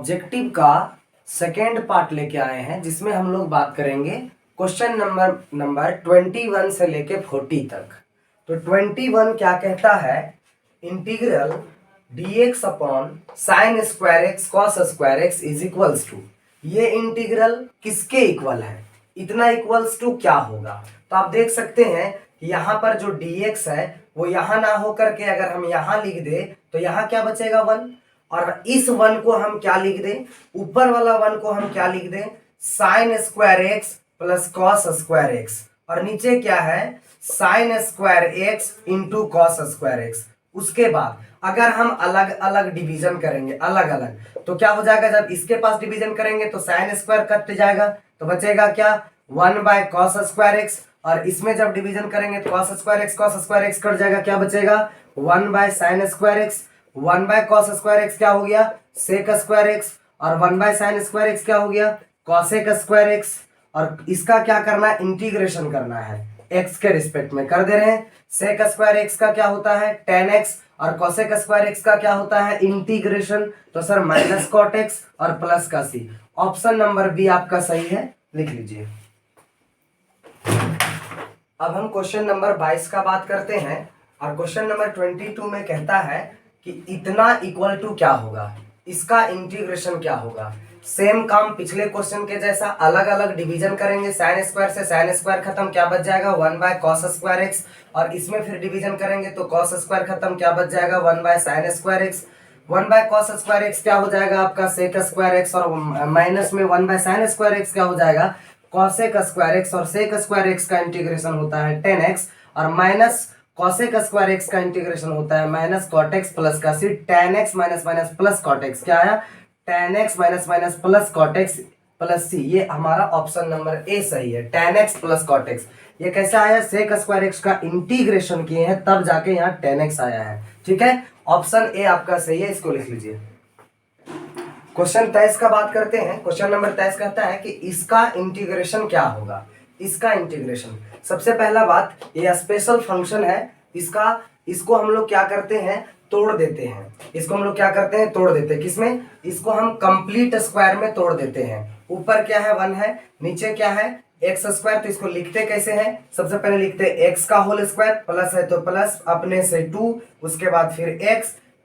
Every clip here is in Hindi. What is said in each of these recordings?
ऑब्जेक्टिव का सेकेंड पार्ट लेके आए हैं, जिसमें हम लोग बात करेंगे क्वेश्चन नंबर 21 से लेके 40 तक। तो 21 क्या कहता है, integral dx upon sine square x cos square x is equals to, ये इंटीग्रल किसके इक्वल है, इतना इक्वल्स टू क्या होगा। तो आप देख सकते हैं कि यहाँ पर जो dx है वो यहाँ ना होकर के अगर हम यहाँ लिख दे तो यहाँ क्या बचेगा 1, और इस 1 को हम क्या लिख दें, ऊपर वाला 1 को हम क्या लिख दें, sign square x plus cos square x, और नीचे क्या है sign square x into cos square x. उसके बाद अगर हम अलग अलग डिवीजन करेंगे अलग अलग तो क्या हो जाएगा, जब इसके पास डिवीजन करेंगे तो साइन स्क्वायर कट जाएगा तो बचेगा क्या 1 बाय कॉस स्क्वायर एक्स, और इसमें जब डिवीजन करेंगे तो कॉस स्क्वायर एक्स कट जाएगा, क्या बचेगा 1 by sine square x. 1 by cos square x क्या हो गया सेक स्क्वायर एक्स, और 1 बाय साइन स्क्वायर एक्स क्या हो गया कॉसेक स्क्वायर एक्स। और इसका क्या करना है, इंटीग्रेशन करना है एक्स के रिस्पेक्ट में, कर दे रहे हैं। सेक स्क्वायर एक्स का क्या होता है tan x, और कोसेक स्क्वायर एक्स का क्या होता है इंटीग्रेशन, तो सर माइनस कॉट एक्स और प्लस का सी। ऑप्शन नंबर बी आपका सही है, लिख लीजिए। अब हम क्वेश्चन नंबर 22 का बात करते हैं, और क्वेश्चन नंबर 22 में कहता है कि इतना इक्वल टू क्या होगा, इसका इंटीग्रेशन क्या होगा। सेम काम पिछले क्वेश्चन के जैसा, अलग अलग डिवीजन करेंगे, साइन स्क्वायर से साइन स्क्वायर खत्म, क्या बच जाएगा 1 बाय कॉस स्क्वायर एक्स, और इसमें फिर डिवीजन करेंगे तो कॉस स्क्वायर खत्म, क्या बच जाएगा 1 by sine square x. 1 by cos square x क्या हो जाएगा आपका सेक स्क्वायर एक्स, और माइनस में 1 बाय साइन स्क्वायर एक्स क्या हो जाएगा कॉसेक स्क्वायर एक्स, और सेक स्क्वायर एक्स का इंटीग्रेशन होता है tan x, और माइनस कॉसेक स्क्वायर एक्स का इंटीग्रेशन होता है माइनस कॉट एक्स प्लस का C. tan x minus minus plus cot x क्या आया tan x minus minus plus cot x plus C. ये हमारा ऑप्शन नंबर ए सही है, tan x plus cot x. ये कैसे आया, सेक स्क्वायर एक्स का इंटीग्रेशन किए हैं तब जाके यहाँ tan x आया है। ठीक है, ऑप्शन ए आपका सही है, इसको लिख लीजिए। क्वेश्चन 23 का बात करते हैं। क्वेश्चन नंबर 23 कहता है कि इसका इंटीग्रेशन क्या होगा। इसका इंटीग्रेशन, सबसे पहला बात ये स्पेशल फंक्शन है, इसको हम लोग क्या करते हैं तोड़ देते हैं। इसको हम लोग क्या करते हैं तोड़ देते हैं, किसमें, इसको हम कंप्लीट स्क्वायर में तोड़ देते हैं। ऊपर क्या है 1 है, नीचे क्या है एक्स स्क्वायर, तो इसको लिखते कैसे हैं, सबसे पहले लिखते हैं एक्स का होल स्क्वायर, प्लस है तो प्लस अपने से 2, उसके बाद फिर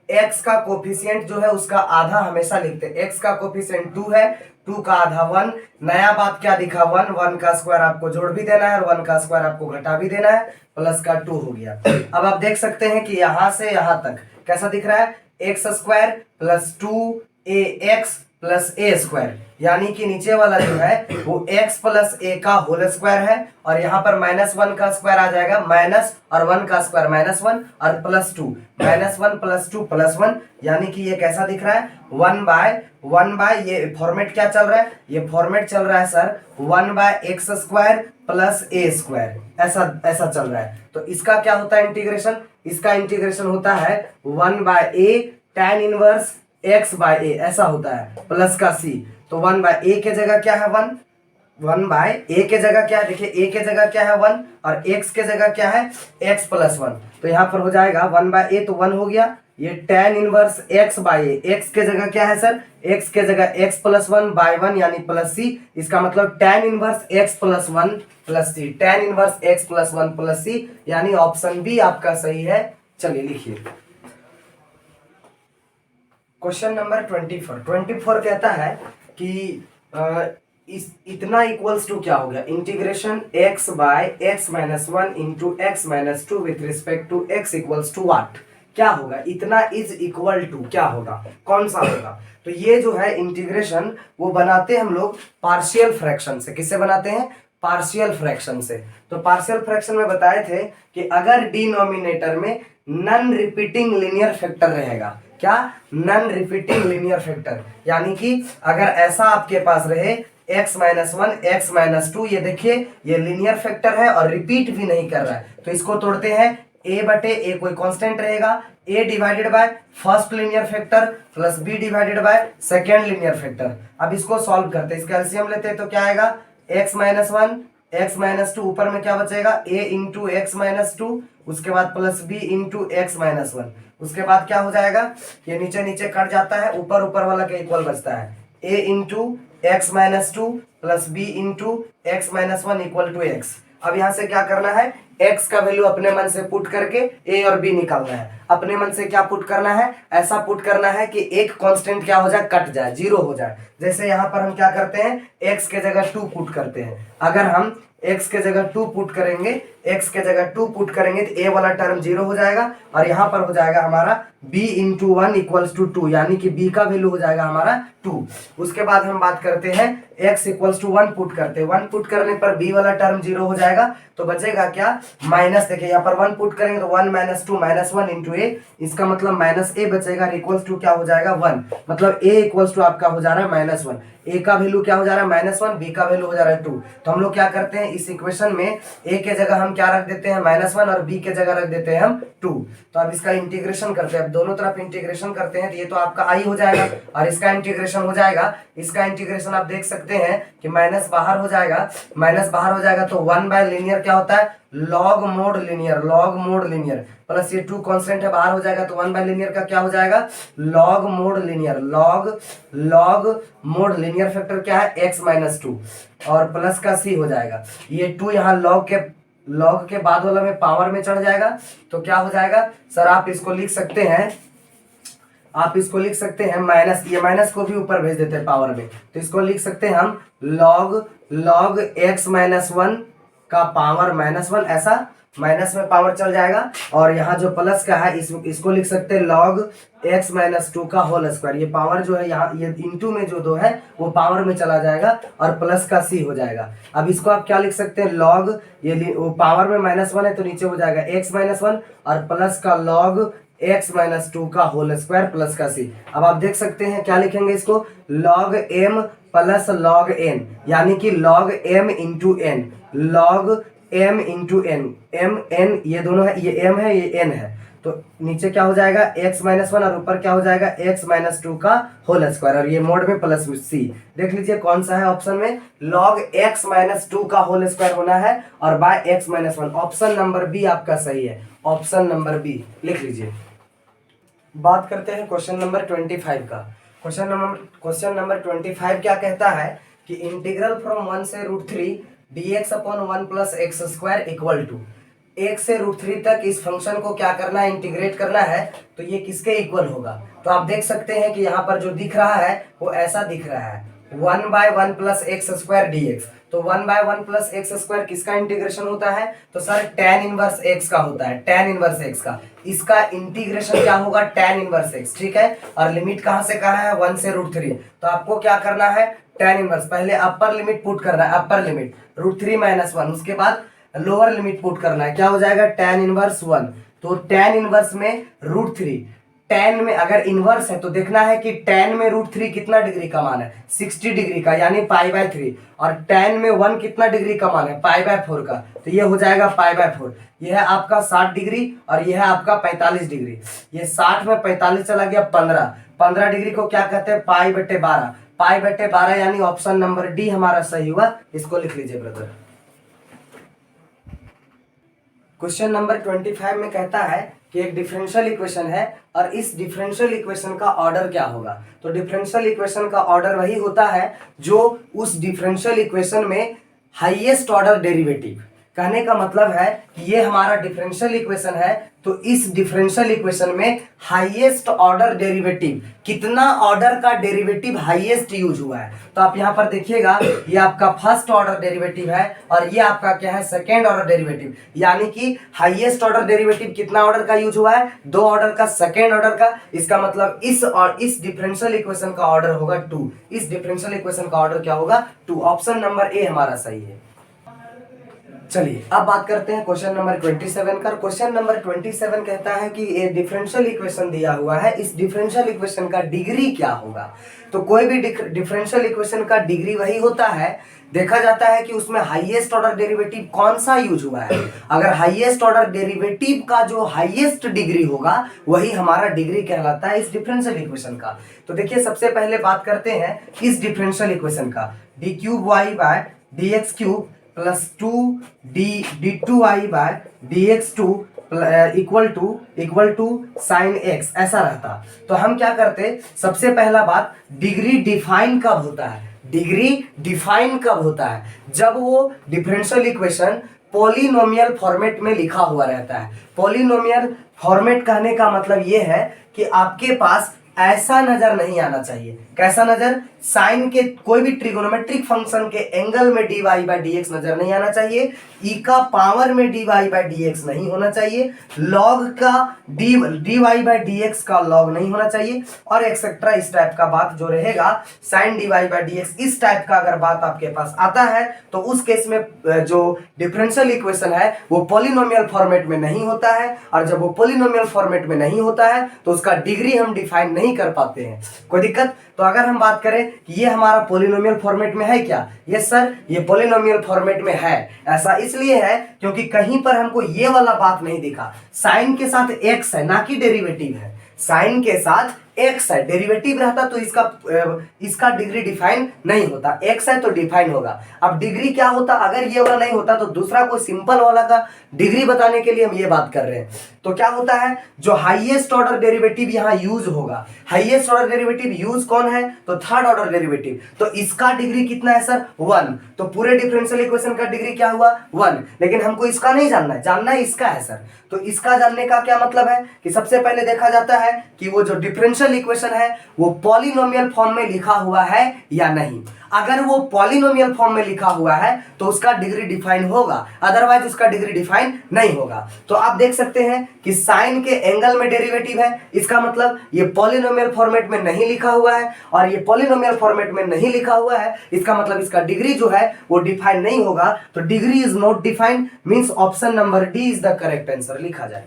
एक्स का कोफिशिएंट जो है उसका आधा हमेशा लिखते हैं, एक्स का कोफिशिएंट 2 है, 2 का आधा 1। नया बात क्या दिखा 1 का स्क्वायर आपको जोड़ भी देना है और 1 का स्क्वायर आपको घटा भी देना है, प्लस का 2 हो गया। अब आप देख सकते हैं कि यहां से यहां तक कैसा दिख रहा है, x square plus 2ax plus a square, यानी कि नीचे वाला जो है वो x प्लस ए का होल स्क्वायर है, और यहाँ पर -1 का स्क्वायर आ जाएगा माइनस, और 1 का स्क्वायर -1 और प्लस 2, -1 प्लस 2 प्लस 1, यानी कि ये कैसा दिख रहा है 1 बाय ये फॉर्मेट क्या चल रहा है, ये फॉर्मेट चल रहा है sir 1 by x square plus a square, ऐसा चल रहा है। तो इसका क्या होता है इंटीग्रेशन, इसका इंटीग्रेशन होता है 1 बाय ए tan इनवर्स x बाय ए, ऐसा होता है, प्लस का c। तो 1 बाय ए के जगह क्या है 1 बाय ए के जगह क्या है, देखिए ए के जगह क्या है 1 और x के जगह क्या है x प्लस 1, तो यहाँ पर हो जाएगा 1 बाय ए तो 1 हो गया, ये tan इनवर्स x बाय ए, x के जगह क्या है सर, x के जगह x प्लस 1 बाय 1 यानी प्लस c, इसका मतलब tan inverse x plus 1 plus c, tan inverse x plus 1 plus c, यानी ऑप्शन बी आपका सही है। चलिए लिखिए क्वेश्चन नंबर 24 कहता है कि इतना इक्वल्स टू क्या हो गया, integration x by x minus 1 into x minus 2 with respect to x equals to what, क्या होगा, इतना इज इक्वल टू क्या होगा, कौन सा होगा। तो ये जो है इंटीग्रेशन वो बनाते हैं हम लोग पार्शियल फ्रैक्शन से। किससे बनाते हैं, पार्शियल फ्रैक्शन से। तो पार्शियल फ्रैक्शन में बताए थे कि अगर डिनोमिनेटर में नॉन रिपीटिंग लीनियर फैक्टर रहेगा, क्या नॉन रिपीटिंग लीनियर फैक्टर, यानी कि अगर ऐसा आपके पास रहे x माइनस 1 x माइनस 2, ये देखिए ये लीनियर फैक्टर है और रिपीट भी नहीं कर रहा है, तो इसको तोड़ते हैं a बटे a कोई कांस्टेंट रहेगा, a divided by first linear factor plus b divided by second linear factor. अब इसको सॉल्व करते हैं, इसका एलसीएम लेते हैं तो क्या आएगा x minus 1 x minus two, ऊपर में क्या बचेगा a into x minus to, उसके बाद plus b into x minus one, उसके बाद क्या हो जाएगा, ये नीचे नीचे कट जाता है, ऊपर ऊपर वाला के इक्वल बचता है a into x minus two plus b into x minus one equal to x. अब यहां से क्या करना है, x का वैल्यू अपने मन से पुट करके a और b निकालना है। अपने मन से क्या पुट करना है, ऐसा पुट करना है कि एक कांस्टेंट क्या हो जाए, कट जाए, जीरो हो जाए। जैसे यहाँ पर हम क्या करते हैं, x के जगह 2 पुट करते हैं। अगर हम x के जगह 2 पुट करेंगे, x के जगह 2 पुट करेंगे तो a वाला टर्म 0 हो जाएगा और यहाँ पर हो जाएगा हमारा b into one equals to 2, यानी कि b का वैल्यू हो जाएगा हमारा 2। उसके बाद हम बात करते हैं x इक्वल्स टू 1 पुट करते हैं। 1 पुट करने पर b वाला टर्म 0 हो जाएगा, तो बचेगा क्या, माइनस। देखिए यहाँ पर 1 पुट करेंगे तो 1 माइनस 2 माइनस 1 इंटू a, इसका मतलब माइनस a बचेगा, इक्वल्स टू क्या हो जाएगा 1, मतलब a इक्वल्स टू आपका हो जा रहा है माइनस 1। a का वैल्यू क्या हो जा रहा है माइनस 1, b का वैल्यू हो जा रहा है 2। तो हम लोग क्या करते हैं, इस इक्वेशन में a के जगह हम क्या रख देते हैं माइनस 1 और b के जगह रख देते हैं हम 2। तो अब इसका इंटीग्रेशन करते हैं, अब दोनों तरफ इंटीग्रेशन करते हैं तो ये तो आपका i हो जाएगा और इसका इंटीग्रेशन हो जाएगा। इसका इंटीग्रेशन आप देख सकते हैं कि माइनस बाहर हो जाएगा, माइनस बाहर हो जाएगा तो 1 बाय लीनियर क्या होता है, log mode linear, log mode linear, plus ये 2 कांस्टेंट है बाहर हो जाएगा तो 1 बाय लीनियर का क्या हो जाएगा, log mode linear, log mode linear factor क्या है x माइनस 2 और प्लस का c हो जाएगा। ये 2 यहाँ लॉग के बाद वाला में पावर में चढ़ जाएगा तो क्या हो जाएगा सर, आप इसको लिख सकते हैं, आप इसको लिख सकते हैं माइनस, ये माइनस को भी ऊपर भेज देते हैं पावर में, तो इसको लिख सकते हैं हम लॉग x माइनस 1 का पावर माइनस 1, ऐसा माइनस में पावर चल जाएगा। और यहाँ जो प्लस का है इसको लिख सकते हैं लॉग x माइनस 2 का होल स्क्वायर, ये पावर जो है यहाँ ये इंटू में जो 2 है वो पावर में चला जाएगा और प्लस का c हो जाएगा। अब इसको आप क्या लिख सकते हैं, लॉग ये वो पावर में माइनस 1 है तो नीचे हो जाएगा x माइनस 1 और प्लस का लॉग x माइनस 2 का होल स्क्वायर प्लस का c। अब आप देख सकते हैं क्या लिखेंगे इसको, log m plus log n, यानी कि log m into n, log m into n, m n ये दोनों है, ये m है ये n है, तो नीचे क्या हो जाएगा x माइनस 1 और ऊपर क्या हो जाएगा x माइनस 2 का होल स्क्वायर और ये मोड में प्लस c। देख लीजिए कौन सा है ऑप्शन में, लॉग x माइनस 2 का होल स्क्वायर होना है और by x minus 1, option number B आपका सही है, ऑप्शन नंबर बी लिख लीजिए। बात करते हैं क्वेश्चन नंबर 25 का। क्वेश्चन नंबर 25 क्या कहता है कि इंटीग्रल फ्रॉम 1 से √3 dx upon 1 plus x square equal to, 1 से √3 तक इस फंक्शन को क्या करना है, इंटीग्रेट करना है, तो ये किसके इक्वल होगा। तो आप देख सकते हैं कि यहाँ पर जो दिख रहा है वो ऐसा दिख रहा है 1 by 1 plus x square dx। तो 1 बाय 1 प्लस एक्स स्क्वायर किसका इंटीग्रेशन होता है, तो सर tan इनवर्स x का होता है, tan इनवर्स x का। इसका इंटीग्रेशन क्या होगा, tan इनवर्स x, ठीक है। और लिमिट कहाँ से कहाँ है, 1 से √3। तो आपको क्या करना है, tan इनवर्स पहले अपर लिमिट पुट करना है, अपर लिमिट √3 माइनस 1, उसके बाद लोअर लिमिट पुट करना है, क्या हो जाएगा tan इनवर्स 1। तो tan इनवर्स में √3, tan में अगर इनवर्स है तो देखना है कि tan में √3 कितना डिग्री का मान है, 60 डिग्री का, यानी π/3, और tan में 1 कितना डिग्री का मान है, π/4 का, तो ये हो जाएगा π/4। यह है आपका 60 डिग्री और यह है आपका 45 डिग्री। ये 60 में 45 चला गया 15 डिग्री को क्या कहते हैं, π/12, π/12 यानी ऑप्शन नंबर डी हमारा सही हुआ, इसको लिख लीजिए ब्रदर। क्वेश्चन नंबर 25 में कहता है कि एक डिफरेंशियल इक्वेशन है और इस डिफरेंशियल इक्वेशन का ऑर्डर क्या होगा। तो डिफरेंशियल इक्वेशन का ऑर्डर वही होता है जो उस डिफरेंशियल इक्वेशन में हाईएस्ट ऑर्डर डेरिवेटिव, कहने का मतलब है कि ये हमारा डिफरेंशियल इक्वेशन है, तो इस डिफरेंशियल इक्वेशन में हाईएस्ट ऑर्डर डेरिवेटिव, कितना ऑर्डर का डेरिवेटिव हाईएस्ट यूज हुआ है। तो आप यहाँ पर देखिएगा ये आपका फर्स्ट ऑर्डर डेरिवेटिव है और ये आपका क्या है, सेकेंड ऑर्डर डेरिवेटिव, यानी कि हाईएस्ट ऑर्डर डेरिवेटिव कितना ऑर्डर का यूज हुआ है, 2 ऑर्डर का, सेकेंड ऑर्डर का। इसका मतलब इस डिफरेंशियल इक्वेशन का ऑर्डर होगा 2, इस डिफरेंशियल इक्वेशन का ऑर्डर क्या होगा 2, ऑप्शन नंबर ए हमारा सही है। चलिए अब बात करते हैं क्वेश्चन नंबर 27 का। क्वेश्चन नंबर 27 कहता है कि ये डिफरेंशियल इक्वेशन दिया हुआ है, इस डिफरेंशियल इक्वेशन का डिग्री क्या होगा। तो कोई भी डिफरेंशियल इक्वेशन का डिग्री वही होता है, देखा जाता है कि उसमें हाईएस्ट ऑर्डर डेरिवेटिव कौन सा यूज हुआ है। अगर हाईएस्ट ऑर्डर डेरिवेटिव का जो हाईएस्ट डिग्री होगा वही हमारा डिग्री कहलाता है इस डिफरेंशियल इक्वेशन का। तो देखिए सबसे पहले बात करते हैं इस डिफरेंशियल इक्वेशन का, d³ y by dx³ plus 2d2i/dx2 equal to sine x, ऐसा रहता। तो हम क्या करते, सबसे पहला बात, डिग्री डिफाइन कब होता है? डिग्री डिफाइन कब होता है? जब वो डिफरेंशियल इक्वेशन पॉलिनोमियल फॉर्मेट में लिखा हुआ रहता है। पॉलिनोमियल फॉर्मेट कहने का मतलब ये है कि आपके पास ऐसा नजर नहीं आना चाहिए। कैसा नजर? साइन के कोई भी ट्रिगोनोमेट्रिक फंक्शन के एंगल में dy बाई डी एक्स नजर नहीं आना चाहिए, e का पावर में dy बाई डी एक्स नहीं होना चाहिए, लॉग का dy बाई डी एक्स का लॉग नहीं होना चाहिए, और एक्सेट्रा इस टाइप का बात जो रहेगा, sine dy by d x, इस टाइप का अगर बात आपके पास आता है तो उस केस में जो डिफरेंशियल इक्वेशन है वो पॉलिनोमियल फॉर्मेट में नहीं होता है, और जब वो पॉलिनोमियल फॉर्मेट में नहीं होता है तो उसका डिग्री हम डिफाइन नहीं कर पाते हैं। कोई दिक्कत? तो अगर हम बात करें कि ये हमारा पॉलिनोमियल फॉर्मेट में है क्या? यस सर, ये पॉलिनोमियल फॉर्मेट में है। ऐसा इसलिए है क्योंकि कहीं पर हमको ये वाला बात नहीं दिखा, साइन के साथ एक्स है ना कि डेरिवेटिव है। साइन के साथ एक्स है, डेरिवेटिव रहता तो इसका डिग्री डिफाइन नहीं होता, एक्स है तो डिफाइन होगा। अब डिग्री क्या होता? अगर ये वाला नहीं होता तो दूसरा कोई सिंपल वाला का डिग्री बताने के लिए हम ये बात कर रहे हैं। तो क्या होता है, जो हाईएस्ट ऑर्डर डेरिवेटिव यहाँ यूज होगा, हाईएस्ट ऑर्डर डेरिवेटिव यूज कौन है? तो थर्ड ऑर्डर डेरिवेटिव। तो इसका डिग्री कितना है सर? 1। तो पूरे डिफरेंशियल इक्वेशन का डिग्री क्या हुआ? 1। लेकिन हमको इसका नहीं जानना है, जानना है इसका है सर। तो इसका जानने का क्या मतलब है कि सबसे पहले देखा जाता है कि वो जो डिफरेंशियल इक्वेशन है वो पॉलिनोमियल फॉर्म में लिखा हुआ है या नहीं। अगर वो पॉलिनोमियल फॉर्म में लिखा हुआ है तो उसका डिग्री डिफाइन होगा, अदरवाइज उसका डिग्री डिफाइन नहीं होगा। तो आप देख सकते हैं कि साइन के एंगल में डेरिवेटिव है, इसका मतलब ये पॉलिनोमियल फॉर्मेट में नहीं लिखा हुआ है, और ये पॉलिनोमियल फॉर्मेट में नहीं लिखा हुआ है, इसका मतलब इसका डिग्री जो है वो डिफाइन नहीं होगा। तो degree is not defined, means option number D is the correct answer लिखा जाए।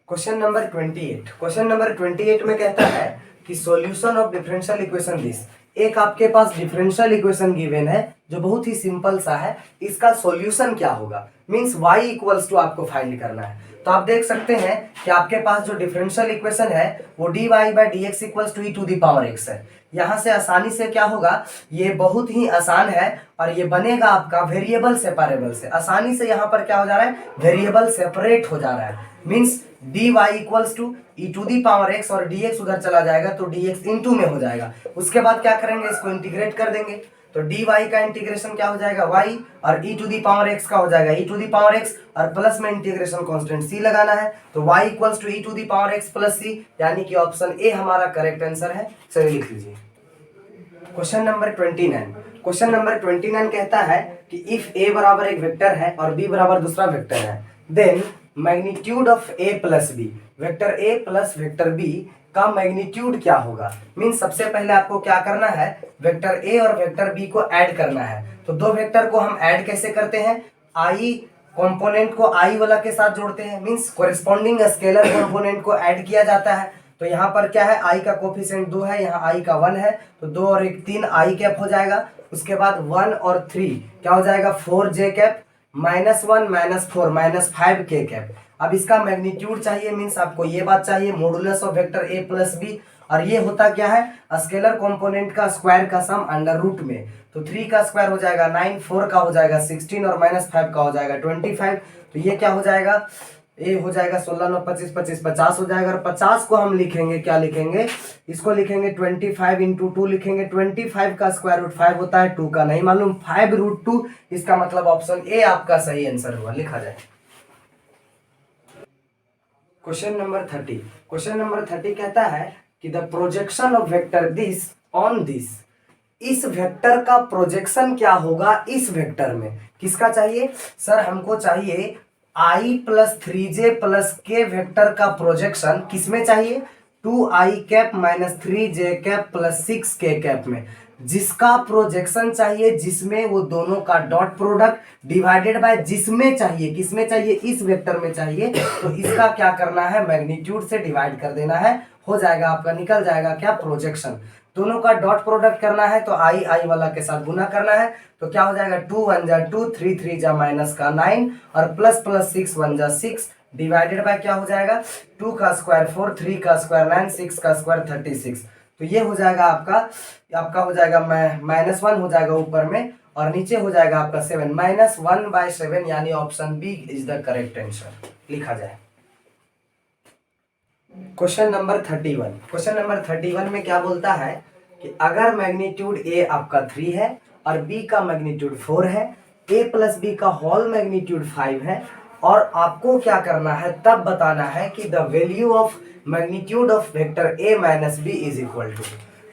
Question number 28। क्वेश्चन नंबर 28 में कहता है कि solution of differential equation this. एक आपके पास डिफरेंशियल इक्वेशन गिवन है जो बहुत ही सिंपल सा है, इसका सॉल्यूशन क्या होगा, मींस y इक्वल्स टू आपको फाइंड करना है। तो आप देख सकते हैं कि आपके पास जो डिफरेंशियल इक्वेशन है वो dy by d x equals to e to the power x है। यहाँ से आसानी से क्या होगा, ये बहुत ही आसान है, और ये बनेगा आपका वेरिएबल सेपरेबल से। आसानी से यहाँ पर क्या हो जा रहा है, वेरिएबल सेपरेट हो जा रहा है, means dy equals to e to the power x, और dx उधर चला जाएगा तो dx इंटू में हो जाएगा। उसके बाद क्या करेंगे, इसको इंटीग्रेट कर देंगे, तो dy का इंटीग्रेशन क्या हो जाएगा, y, और e to the power x का हो जाएगा e to the power x, और प्लस में इंटीग्रेशन कांस्टेंट c लगाना है, तो y equals to e to the power x plus c, यानी कि ऑप्शन ए हमारा करेक्ट आंसर है। चलिए लिख लीजिए। Question number 29। क्वेश्चन नंबर 29 कहता है कि इफ a बराबर एक वेक्टर है और b बराबर दूसरा वेक्टर है, then magnitude of a plus B, vector a plus vector b का मैग्नीट्यूड क्या होगा। मींस सबसे पहले आपको क्या करना है, वेक्टर a और वेक्टर b को ऐड करना है। तो दो वेक्टर को हम ऐड कैसे करते हैं, i कंपोनेंट को i वाला के साथ जोड़ते हैं, मींस कोरिस्पोंडिंग स्केलर कंपोनेंट को ऐड किया जाता है। तो यहाँ पर क्या है, i का कोफिशिएंट 2 है, यहाँ i का 1 है, तो 2 और 1 3 i कैप हो जाएगा। उसके बाद 1 और 3 क्या हो जाएगा, 4 j कैप, -1 -4 -5 k कैप। अब इसका मैग्नीट्यूड चाहिए, मींस आपको ये बात चाहिए, modulus of vector a plus B, और ये होता क्या है, स्केलर कंपोनेंट का स्क्वायर का सम अंडर रूट में। तो 3 का स्क्वायर हो जाएगा 9, 4 का हो जाएगा 16, और -5 का हो जाएगा 25। तो ये क्या हो जाएगा, ए हो जाएगा 16 9 25 25 50 हो जाएगा। और 50 को हम लिखेंगे, क्या लिखेंगे, इसको लिखेंगे 25 इंटू 2 लिखेंगे। 25 का स्क्वायर रूट 5 होता है, 2 का नहीं मालूम, 5 रूट 2, इसका मतलब ऑप्शन ए आपका सही आंसर हुआ, लिखा जाए। Question number 30। क्वेश्चन नंबर 30 कहता है कि the projection of vector this on this, इस वेक्टर का प्रोजेक्शन क्या होगा इस वेक्टर में। किसका चाहिए सर, हमको चाहिए i plus 3j plus k vector का प्रोजेक्शन किसमें चाहिए, 2i cap minus 3j cap plus 6k cap में, जिसका प्रोजेक्शन चाहिए, जिसमें वो दोनों का डॉट प्रोडक्ट डिवाइडेड बाय जिसमें चाहिए, किसमें चाहिए, इस वेक्टर में चाहिए। तो इसका क्या करना है, मैग्नीट्यूड से डिवाइड कर देना है, हो जाएगा आपका, निकल जाएगा क्या, प्रोजेक्शन। दोनों का डॉट प्रोडक्ट करना है तो i वाला के साथ गुना करना है, तो क्या हो जाएगा 2 1 जा 2, 3 3 जा माइनस का 9, और प्लस प्लस 6 1 जा 6, डिवाइडेड बाय क्या हो जाएगा, 2 का स्क्वायर 4, 3 का स्क्वायर 9, 6 का स्क्वायर 36। तो ये हो जाएगा आपका आपका हो जाएगा -1 हो जाएगा ऊपर में, और नीचे हो जाएगा आपका 7, -1/7, यानी option B is the correct answer लिखा जाए। Question number 31। क्वेश्चन नंबर 31 में क्या बोलता है कि अगर मैग्नीट्यूड ए आपका 3 है और बी का मैग्नीट्यूड 4 है, ए प्लस बी का होल मैग्नीट्यूड 5 है, और आपको क्या करना है, तब बताना है कि the value of magnitude of vector A minus B is equal to.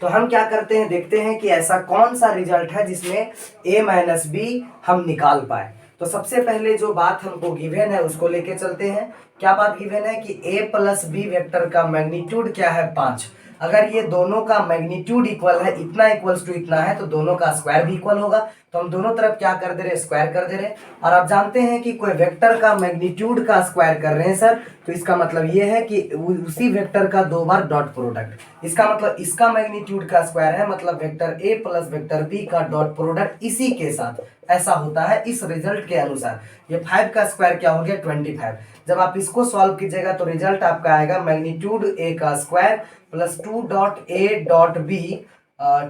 तो हम क्या करते हैं, देखते हैं कि ऐसा कौन सा रिजल्ट है जिसमें ए माइनस बी हम निकाल पाए। तो सबसे पहले जो बात हमको गिवन है उसको लेके चलते हैं। क्या बात गिवन है कि a प्लस बी वेक्टर का मैग्नीट्यूड क्या है, 5। अगर ये दोनों का मैग्नीट्यूड इक्वल है, इतना इक्वल्स टू इतना है, तो दोनों का स्क्वायर भी इक्वल होगा। तो हम दोनों तरफ क्या कर दे रहे हैं, स्क्वायर कर दे रहे हैं। और आप जानते हैं कि कोई वेक्टर का मैग्नीट्यूड का स्क्वायर कर रहे हैं सर, तो इसका मतलब ये है कि उसी वेक्टर का 2 बार डॉट प्रोडक्ट। इसका मतलब इसका मैग्नीट्यूड का स्क्वायर है, मतलब vector A plus vector B का डॉट प्रोडक्ट इसी के साथ, ऐसा होता है इस रिजल्ट के अनुसार। ये 5 का स्क्वायर क्या हो गया, 25। जब आप इसको सॉल्व कीजिएगा तो रिजल्ट आपका आएगा मैग्नीट्यूड ए का square plus 2 dot A dot B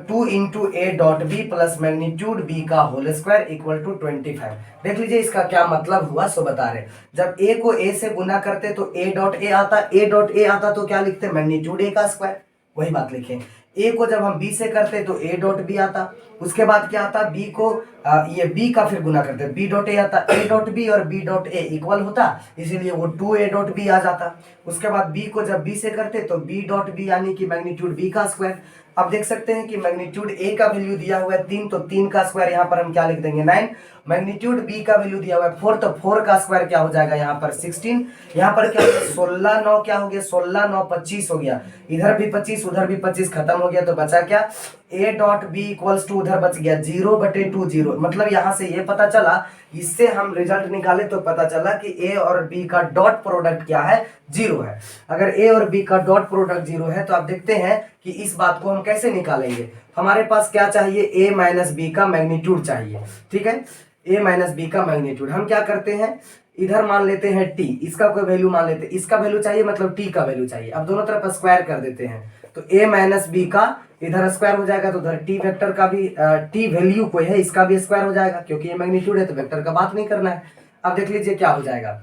2 into A dot B plus magnitude B का होल स्क्वायर इक्वल टू 25। देख लीजिए इसका क्या मतलब हुआ, सो बता रहे। जब ए को ए से गुना करते तो ए डॉट ए आता, ए डॉट ए आता तो क्या लिखते, मैग्नीट्यूड ए का स्क्वायर, वही बात लिखे। ए को जब हम बी से करते तो ए डॉट बी आता, उसके बाद क्या आता, बी को ये बी का फिर गुना करते, बी डॉट ए आता, ए डॉट बी और बी डॉट ए इक्वल होता, इसीलिए वो 2a डॉट बी आ जाता। उसके बाद बी को जब बी से करते तो बी डॉट बी यानी कि मैग्नीट्यूड बी का स्क्वायर। अब देख सकते हैं कि मैग्नीट्यूड ए का वैल्यू दिया हुआ है 3, तो 3 का स्क्वायर यहाँ पर हम क्या लिख देंगे, 9। मैग्नीट्यूड बी का वैल्यू दिया हुआ है 4, तो 4 का स्क्वायर क्या हो जाएगा यहाँ पर 16। यहाँ पर क्या हो गया, 16 9 क्या हो गया, 16 9 25 हो गया। इधर भी 25 उधर भी 25 खत्म हो गया, तो बचा क्या, A dot B equals to उधर बच गया 0/2 0। मतलब यहाँ से ये पता चला, इससे हम रिजल्ट निकाले तो पता चला कि ए और बी का डॉट प्रोडक्ट क्या है, 0 है। अगर ए और बी का डॉट प्रोडक्ट 0 है तो आप देखते हैं कि इस बात को हम कैसे निकालेंगे। हमारे पास क्या चाहिए, ए माइनस बी का मैग्नीट्यूड चाहिए, ठीक है। ए माइनस बी का मैग्नीट्यूड हम क्या करते हैं, इधर मान लेते हैं टी, इसका कोई वैल्यू मान लेते हैं, इसका वैल्यू चाहिए मतलब टी का वैल्यू चाहिए। अब दोनों तरफ स्क्वायर कर देते हैं, तो ए माइनस बी का इधर स्क्वायर हो जाएगा, तो उधर टी वेक्टर का भी टी वैल्यू कोई है इसका भी स्क्वायर हो जाएगा, क्योंकि ये मैग्नीट्यूड है तो वेक्टर का बात नहीं करना है। अब देख लीजिए क्या हो जाएगा,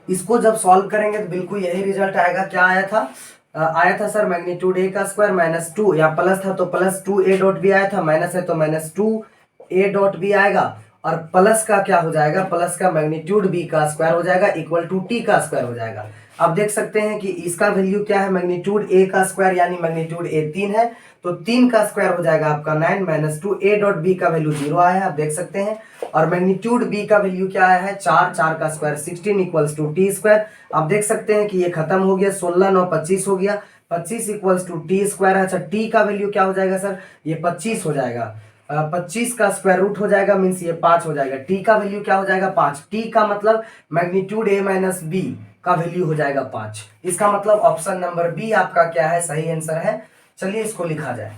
इसको जब सॉल्व करेंगे तो बिल्कुल यही रिजल्ट आएगा। क्या आया था सर, मैग्नीट्यूड ए का स्क्वायर -2, या प्लस था तो प्लस 2a डॉट बी आया था, माइनस है तो -2a डॉट बी आएगा, और प्लस का क्या हो जाएगा, प्लस का मैग्नीट्यूड बी का स्क्वायर हो जाएगा इक्वल टू टी का स्क्वायर हो जाएगा। अब देख सकते हैं कि इसका वैल्यू क्या है, मैग्नीट्यूड ए का स्क्वायर यानी मैग्नीट्यूड ए 3 है, तो 3 का स्क्वायर हो जाएगा आपका 9 -2 ए डॉट बी का वैल्यू 0 आया है, आप देख सकते हैं। और मैग्नीट्यूड बी का वैल्यू क्या आया है, 4, 4 का square 16 equals to T square. आप देख सकते हैं कि ये खत्म हो गया, 16 9 25 हो गया, 25 इक्वल्स टू टी स्क्वायर। अच्छा टी का वैल्यू क्या हो जाएगा सर, ये 25 हो जाएगा, 25 का स्क्वायर रूट हो जाएगा, मीन्स ये 5 हो जाएगा। टी का वैल्यू क्या हो जाएगा, 5। टी का मतलब मैग्नीट्यूड ए माइनस बी का वैल्यू हो जाएगा 5। इसका मतलब ऑप्शन नंबर बी आपका क्या है, सही आंसर है। चलिए इसको लिखा जाए।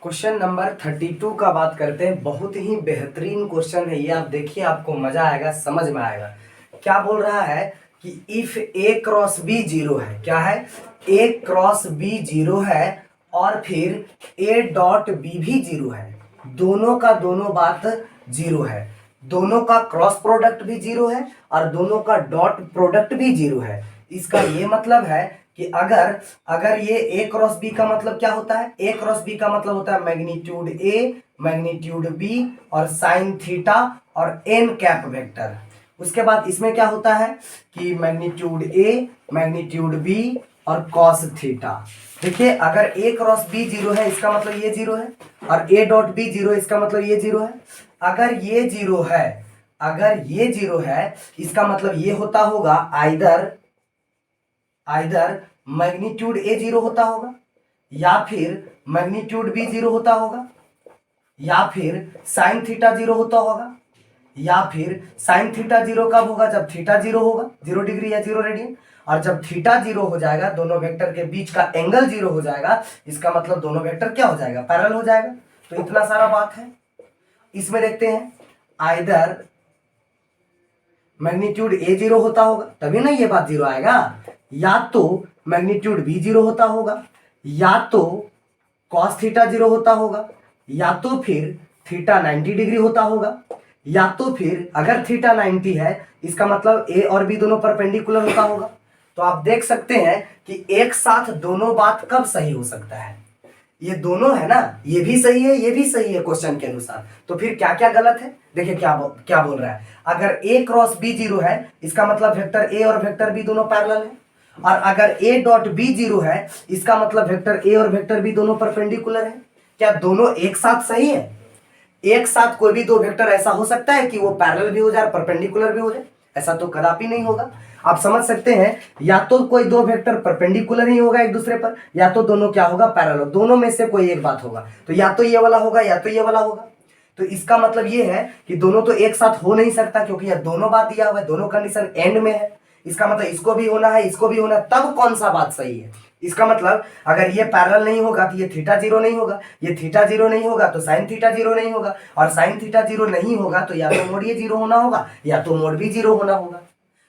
क्वेश्चन नंबर 32 का बात करते हैं। बहुत ही बेहतरीन क्वेश्चन है ये, आप देखिए आपको मजा आएगा, समझ में आएगा। क्या बोल रहा है कि इफ ए क्रॉस बी 0 है, क्या है, ए क्रॉस बी 0 है और फिर ए डॉट बी भी 0 है, दोनों का दोनों बात 0 है, दोनों का क्रॉस प्रोडक्ट भी 0 है और दोनों का डॉट प्रोडक्ट भी 0 है। इसका ये मतलब है कि अगर ये ए क्रॉस बी का मतलब क्या होता है, ए क्रॉस बी का मतलब होता है मैग्नीट्यूड ए मैग्नीट्यूड बी और साइन थीटा और एन कैप वेक्टर। उसके बाद इसमें क्या होता है कि मैग्नीट्यूड ए मैग्नीट्यूड बी और कॉस थीटा। देखिए अगर ए क्रॉस बी 0 है इसका मतलब ये 0 है, और ए डॉट बी 0 इसका मतलब ये 0 है। अगर ये 0 है, अगर ये 0 है इसका मतलब ये होता होगा आइदर मैग्नीट्यूड ए 0 होता होगा, या फिर मैग्नीट्यूड बी 0 होता होगा, या फिर साइन थीटा 0 होता होगा, या फिर साइन थीटा 0 कब होगा, जब थीटा 0 होगा, 0 डिग्री या 0 रेडियन। और जब थीटा 0 हो जाएगा, दोनों वेक्टर के बीच का एंगल 0 हो जाएगा, इसका मतलब दोनों वेक्टर क्या हो जाएगा, पैरेलल हो जाएगा। तो इतना सारा बात है। इसमें देखते हैं आइदर मैग्नीट्यूड ए 0 होता होगा, तभी ना ये बात 0 आएगा, या तो मैग्नीट्यूड भी 0 होता होगा, या तो कॉस थीटा 0 होता होगा, या तो फिर थीटा 90 डिग्री होता होगा, या तो फिर अगर थीटा 90 है इसका मतलब ए और बी दोनों परपेंडिकुलर होता होगा। तो आप देख सकते हैं कि एक साथ दोनों बात कब सही हो सकता है, ये दोनों है ना, ये भी सही है ये भी सही है क्वेश्चन के अनुसार, तो फिर क्या क्या गलत है। देखिए क्या बोल रहा है, अगर a क्रॉस b 0 है इसका मतलब वेक्टर a और वेक्टर b दोनों पैरेलल है, और अगर a डॉट b 0 है इसका मतलब वेक्टर a और वेक्टर b दोनों परपेंडिकुलर है। क्या दोनों एक साथ सही है? एक साथ कोई भी दो वेक्टर ऐसा हो सकता है कि वो पैरेलल भी हो जाए परपेंडिकुलर भी हो जाए? ऐसा तो कदापि नहीं होगा। आप समझ सकते हैं, या तो कोई दो वेक्टर परपेंडिकुलर ही होगा एक दूसरे पर, या तो दोनों क्या होगा, पैरेलल, दोनों में से कोई एक बात होगा। तो या तो ये वाला होगा या तो ये वाला होगा। तो इसका मतलब ये है कि दोनों तो एक साथ हो नहीं सकता, क्योंकि यह दोनों बात दिया हुआ है, दोनों कंडीशन एंड में है। इसका मतलब इसको भी होना है इसको भी होना है, तब कौन सा बात सही है। इसका मतलब अगर ये पैरेलल नहीं होगा तो ये थीटा 0 नहीं होगा, ये थीटा 0 नहीं होगा तो साइन थीटा 0 नहीं होगा, और साइन थीटा 0 नहीं होगा तो या तो मोड ये 0 होना होगा या तो मोड भी 0 होना होगा।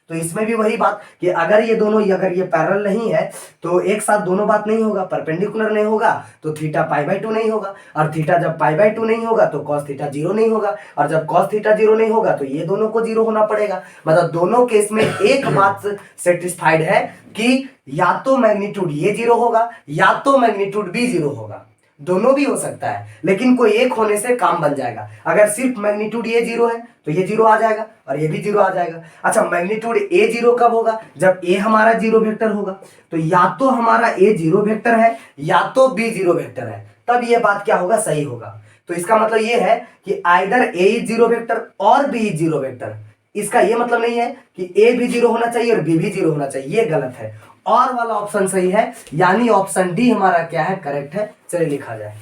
तो इसमें भी वही बात कि अगर ये दोनों अगर ये पैरेलल नहीं है तो एक साथ दोनों बात नहीं होगा, परपेंडिकुलर नहीं होगा तो थीटा π/2 नहीं होगा, और थीटा जब π/2 नहीं होगा तो cos थीटा 0 नहीं होगा, और जब cos थीटा 0 नहीं होगा तो ये दोनों को 0 होना पड़ेगा। मतलब दोनों केस में एक बात सेटिस्फाइड है कि या तो मैग्नीट्यूड ये 0 होगा या तो मैग्नीट्यूड भी 0 होगा, दोनों भी हो सकता है, लेकिन कोई एक होने से काम बन जाएगा। अगर सिर्फ मैग्नीट्यूड ये 0 है तो ये 0 आ जाएगा और ये भी 0 आ जाएगा। अच्छा, मैग्नीट्यूड ए 0 कब होगा? जब ए हमारा 0 वेक्टर होगा। तो या तो हमारा ए 0 वेक्टर है या तो बी 0 वेक्टर है, तब ये बात क्या होगा, सही होगा। तो इसका मतलब ये है कि आइदर ए इज 0 वेक्टर और बी इज 0 वेक्टर। इसका ये मतलब नहीं है कि ए भी 0 होना चाहिए और बी भी 0 होना चाहिए, ये गलत है। और वाला ऑप्शन सही है, यानी ऑप्शन डी हमारा क्या है, करेक्ट है। चलिए लिखा जाए।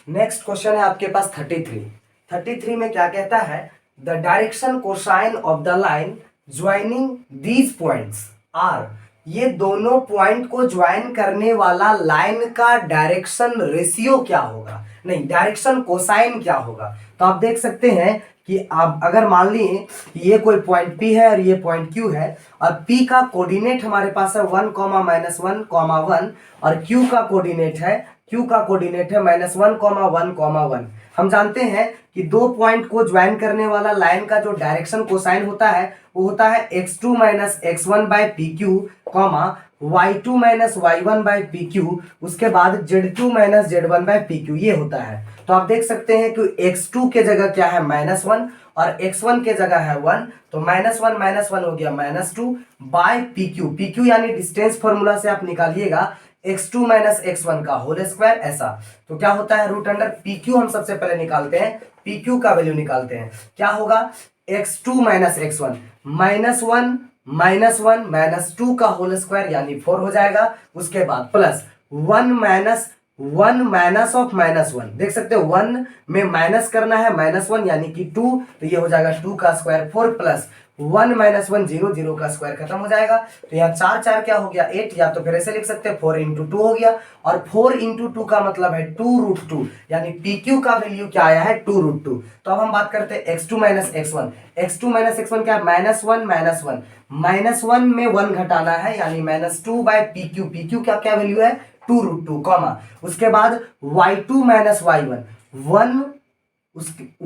नेक्स्ट क्वेश्चन है आपके पास 33 में क्या कहता है, the direction cosine of the line joining these points are, ये दोनों पॉइंट को ज्वाइन करने वाला लाइन का डायरेक्शन रेशियो क्या होगा, नहीं डायरेक्शन कोसाइन क्या होगा। तो आप देख सकते हैं कि आप अगर मान लिए ये कोई पॉइंट P है और ये पॉइंट Q है, और P का कोऑर्डिनेट हमारे पास है 1, -1, 1, और Q का कोऑर्डिनेट है -1, 1, 1। हम जानते हैं कि दो पॉइंट को ज्वाइन करने वाला लाइन का जो डायरेक्शन कोसाइन होता है वो होता है x2 - x1/pq, y2 - y1/pq, उसके बाद z2 - z1/pq, ये होता है। तो आप देख सकते हैं कि x2 के जगह क्या है -1 और x1 के जगह है 1, तो -1 हो गया -2/pq। pq यानी डिस्टेंस फॉर्मूला से आप निकालिएगा x2 - x1 का होल स्क्वायर, ऐसा। तो क्या होता है, रूट अंडर pq हम सबसे पहले निकालते हैं, pq का वैल्यू निकालते हैं। क्या होगा, x2 - x1 -1 -2 का होल स्क्वायर यानी 4 हो जाएगा। उसके बाद प्लस 1 माइनस ऑफ -1, देख सकते हो 1 में माइनस करना है -1 यानी कि 2, तो ये हो जाएगा 2 का स्क्वायर 4 प्लस 1 - 1 0, 0 का स्क्वायर खत्म हो जाएगा। तो यहाँ 4 4 क्या हो गया 8, या तो फिर ऐसे लिख सकते हैं 4 × 2 हो गया, और 4 × 2 का मतलब है 2√2, यानी PQ का वैल्यू क्या आया है 2√2। तो अब हम बात करते हैं x2 - x1। x2 - x1 क्या है, -1 में 1 घटाना है यानी -2/PQ। PQ का क्या वैल्यू है 2√2, उसके बाद y2 - y1,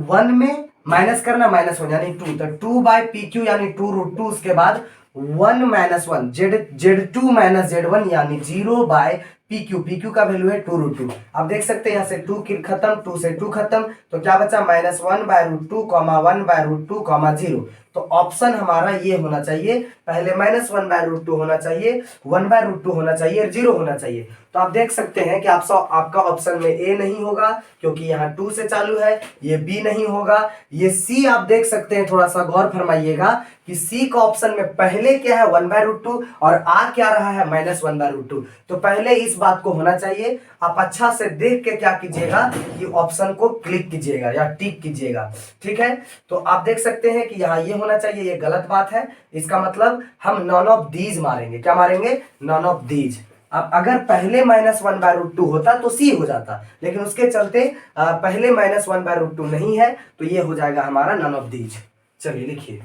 1 में माइनस करना -1 यानी 2, तो 2/PQ यानी 2√2, उसके बाद 1 - 1 z2 - z1 यानी 0/PQ। PQ का वैल्यू है 2√2। आप देख सकते हैं यहाँ से 2 खत्म, 2 से 2 खत्म, तो क्या बचा -1/√2, 1/√2, 0। तो ऑप्शन हमारा ये होना चाहिए, पहले -1/√2 होना चाहिए, 1/√2 होना चाहिए और 0 होना चाहिए। तो आप देख सकते हैं कि आपका ऑप्शन में ए नहीं होगा क्योंकि यहाँ 2 से चालू है, ये बी नहीं होगा, ये सी आप देख सकते हैं, थोड़ा सा गौर फरमाइएगा कि सी का ऑप्शन में पहले क्या है 1/√2 और आ क्या रहा है -1/√2। तो पहले इस बात को होना चाहिए। आप अच्छा से देख के क्या कीजिएगा कि ऑप्शन को क्लिक कीजिएगा या टिक कीजिएगा, ठीक है। तो आप देख सकते हैं कि यहाँ ये होना चाहिए, ये गलत बात है। इसका मतलब हम नॉन ऑफ दीज मारेंगे, क्या मारेंगे, नॉन ऑफ दीज। अब अगर पहले -1/√2 होता तो सी हो जाता, लेकिन उसके चलते पहले -1/√2 नहीं है, तो ये हो जाएगा हमारा नॉन ऑफ दीज। चलिए लिखिए,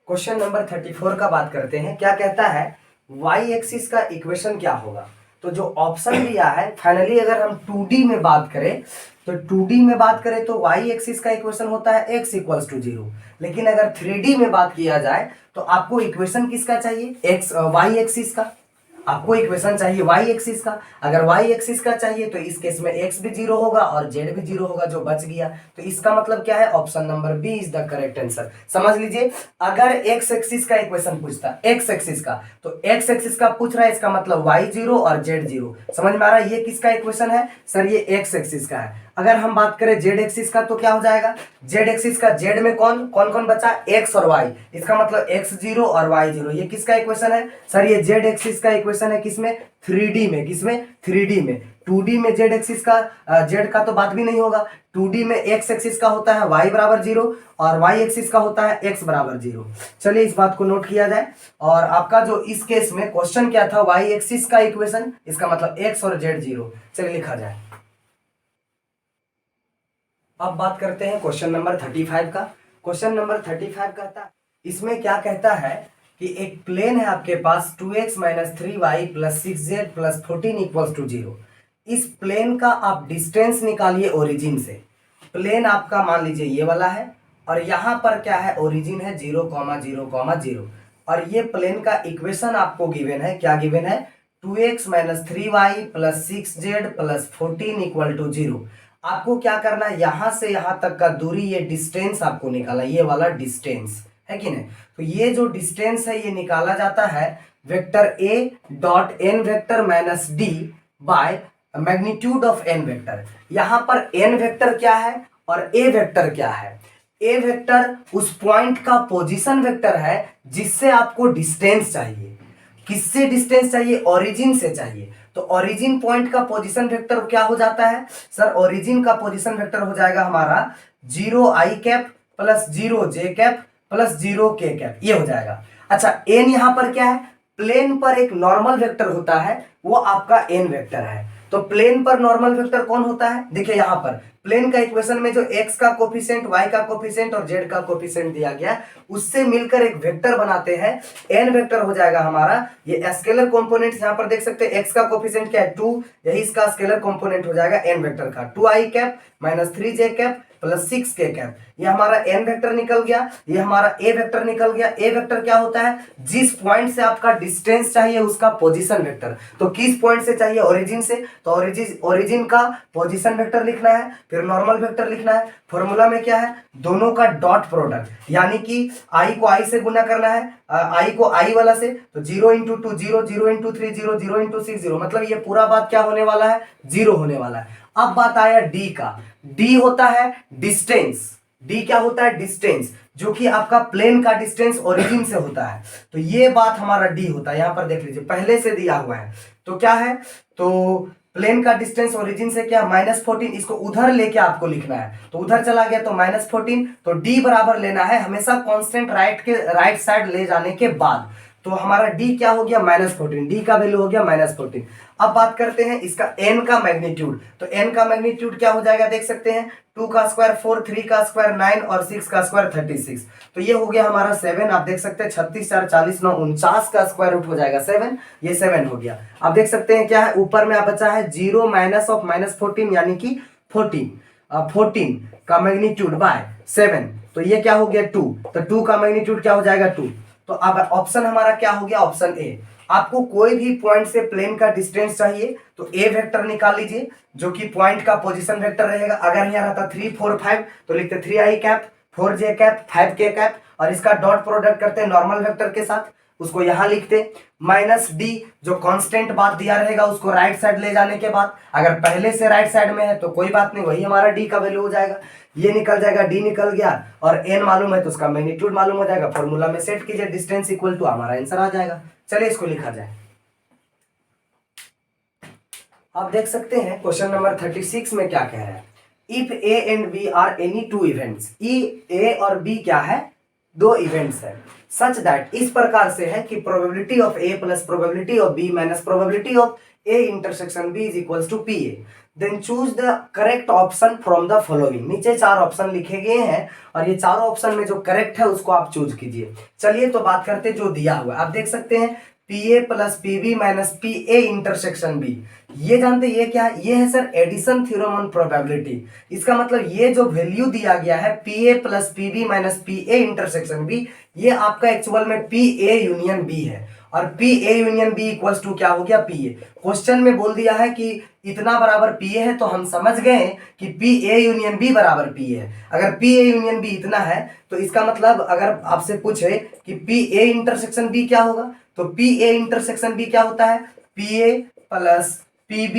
क्वेश्चन नंबर 34 का बात करते हैं। क्या कहता है, वाई एक्सिस का इक्वेशन क्या होगा। तो जो ऑप्शन दिया है, फाइनली अगर हम 2D में बात करें तो 2D में बात करें तो वाई एक्सिस का इक्वेशन होता है x इक्वल्स टू 0। लेकिन अगर 3D में बात किया जाए तो आपको इक्वेशन किसका चाहिए, एक्स वाई एक्सिस का। आपको इक्वेशन चाहिए वाई एक्सिस का। अगर वाई एक्सिस का चाहिए तो इस केस में एक्स भी 0 होगा और जेड भी 0 होगा, जो बच गया। तो इसका मतलब क्या है, option number B is the correct answer. समझ लीजिए, अगर एक्स एक्सिस का इक्वेशन पूछता, एक्स एक्सिस का, तो एक्स एक्सिस का पूछ रहा है, इसका मतलब वाई 0 और जेड 0। समझ में आ रहा है, ये किसका इक्वेशन है सर, ये एक्स एक्सिस का है। अगर हम बात करें जेड एक्सिस का तो क्या हो जाएगा, जेड एक्सिस का, जेड में कौन कौन कौन बचा, एक्स और वाई, इसका मतलब एक्स 0 और वाई 0। ये किसका इक्वेशन है सर, ये जेड एक्सिस का इक्वेशन है। किसमें, 3D में। किसमें, 3D में। 2D में जेड एक्सिस का, जेड का तो बात भी नहीं होगा। 2D में एक्स एक्सिस का होता है वाई बराबर 0 और वाई एक्सिस का होता है एक्स बराबर 0। चलिए इस बात को नोट किया जाए। और आपका जो इस केस में क्वेश्चन क्या था, वाई एक्सिस का इक्वेशन, इसका मतलब एक्स और जेड 0। चलिए लिखा जाए। अब बात करते हैं क्वेश्चन नंबर 35 का। क्वेश्चन नंबर 35 कहता है, इसमें क्या कहता है कि एक प्लेन है आपके पास 2x minus 3y plus 6z plus 14 equals to 0। इस प्लेन का आप डिस्टेंस निकालिए ओरिजिन से। प्लेन आपका मान लीजिए ये वाला है और यहाँ पर क्या है, ओरिजिन है 0,0,0। और ये प्लेन का इक्वेशन आपको गिवन है, क्या गिवन है, 2x minus 3y plus 6z plus 14 equal to 0। आपको क्या करना है, यहां से यहां तक का दूरी, ये डिस्टेंस आपको निकाला, ये वाला डिस्टेंस है कि नहीं। तो ये जो डिस्टेंस है ये निकाला जाता है vector A dot N vector minus D by magnitude of N vector. यहां पर एन वेक्टर क्या है और ए वेक्टर क्या है। ए वेक्टर उस पॉइंट का पोजीशन वेक्टर है जिससे आपको डिस्टेंस चाहिए। किससे डिस्टेंस चाहिए, ओरिजिन से चाहिए। तो ओरिजिन पॉइंट का पोजीशन वेक्टर क्या हो जाता है सर, ओरिजिन का पोजीशन वेक्टर हो जाएगा हमारा 0 i cap plus 0 j cap plus 0 k cap, ये हो जाएगा। अच्छा, एन यहां पर क्या है, प्लेन पर एक नॉर्मल वेक्टर होता है, वो आपका एन वेक्टर है। तो प्लेन पर नॉर्मल वेक्टर कौन होता है, देखिए यहां पर प्लेन का इक्वेशन में जो x का कोफिशिएंट, y का कोफिशिएंट और z का कोफिशिएंट दिया गया, उससे मिलकर एक वेक्टर बनाते हैं, n वेक्टर हो जाएगा हमारा। ये स्केलर कंपोनेंट्स यहां पर देख सकते हैं, x का कोफिशिएंट क्या है 2, यही इसका स्केलर कंपोनेंट हो जाएगा n वेक्टर का, 2i cap minus 3j cap plus 6k cap. ये हमारा n वेक्टर निकल गया, ये हमारा a वेक्टर निकल गया। a वेक्टर क्या होता है, जिस पॉइंट से आपका डिस्टेंस चाहिए उसका पोजीशन वेक्टर। तो किस पॉइंट से चाहिए, ओरिजिन से, तो ओरिजिन का पोजीशन वेक्टर लिखना है, फिर नॉर्मल वेक्टर लिखना है। फॉर्मूला में क्या है, दोनों का डॉट प्रोडक्ट, यानी कि i को i से गुना करना है, i को i वाला से, तो 0 इंटू 2 0, 0 इंटू 3 0, 0 इंटू 6 0, मतलब ये पूरा बात क्या होने वाला है, 0 होने वाला है। अब बात आया डी का। डी होता है डिस्टेंस। डी क्या होता है, डिस्टेंस, जो कि आपका प्लेन का डिस्टेंस ओरिजिन से होता है। तो ये बात हमारा डी होता है, यहां पर देख लीजिए पहले से दिया हुआ है। तो क्या है, तो प्लेन का डिस्टेंस ओरिजिन से क्या, -14, इसको उधर लेके आपको लिखना है, तो उधर चला गया तो -14। तो डी बराबर लेना है हमेशा कांस्टेंट राइट साइड ले जाने के बाद। तो हमारा डी क्या हो गया, -14, डी का वैल्यू हो गया -14। अब बात करते हैं इसका n का मैग्नीट्यूड। तो n का मैग्नीट्यूड क्या हो जाएगा, देख सकते हैं, 2 का स्क्वायर 4, 3 का स्क्वायर 9 और 6 का स्क्वायर 36। तो ये हो गया हमारा 7। आप देख सकते हैं 36 4 40 9 49 का स्क्वायर रूट हो जाएगा 7, ये 7 हो गया। आप देख सकते हैं क्या है, ऊपर में आप बचा है 0 माइनस ऑफ -14 यानी कि 14 का मैग्नीट्यूड बाय 7, तो ये क्या हो गया 2। तो 2 का मैग्नीट्यूड क्या हो जाएगा 2। तो अब ऑप्शन हमारा क्या हो गया, ऑप्शन ए। आपको कोई भी पॉइंट से प्लेन का डिस्टेंस चाहिए तो ए वेक्टर निकाल लीजिए, जो कि पॉइंट का पोजीशन वेक्टर रहेगा। अगर यहाँ रहता 3 4 5 तो लिखते 3i cap 4j cap 5k cap, और इसका डॉट प्रोडक्ट करते नॉर्मल वेक्टर के साथ, उसको यहां लिखते -d, जो कांस्टेंट बात दिया रहेगा उसको राइट साइड ले जाने के बाद, अगर पहले से राइट साइड में है तो कोई बात नहीं, वही हमारा d का वैल्यू हो जाएगा। ये निकल जाएगा, d निकल गया, और n मालूम है तो उसका मैग्नीट्यूड मालूम हो जाएगा। फॉर्मूला में सेट कीजिए, डिस्टेंस इक्वल टू, हमारा आंसर आ जाएगा। चलिए इसको लिखा जाए। आप देख सकते हैं क्वेश्चन नंबर 36 में क्या कह रहा है, if A and B are any two events, A और बी क्या है, दो इवेंट्स है, सच दैट, इस प्रकार से है कि probability of A plus probability of B minus probability of A intersection B is equals to P A. Then choose the correct option from the following. नीचे 4 ऑप्शन लिखे गए हैं और ये चारों ऑप्शन में जो करेक्ट है उसको आप चूज कीजिए। चलिए तो बात करते हैं जो दिया हुआ है। आप देख सकते हैं PA plus PB minus PA intersection B। ये जानते हैं ये क्या है? ये है sir addition theorem on probability. इसका मतलब ये जो वैल्यू दिया गया है PA plus PB minus PA intersection B, ये आपका एक्चुअल में PA यूनियन B है। और PA union B equals to क्या हो गया? PA। क्वेश्चन में बोल दिया है कि इतना बराबर PA है, तो हम समझ गए कि PA यूनियन B बराबर PA है। अगर PA यूनियन B इतना है तो इसका मतलब अगर आपसे पूछे कि PA इंटरसेक्शन B क्या होगा, तो PA इंटरसेक्शन B क्या होता है? PA plus PB,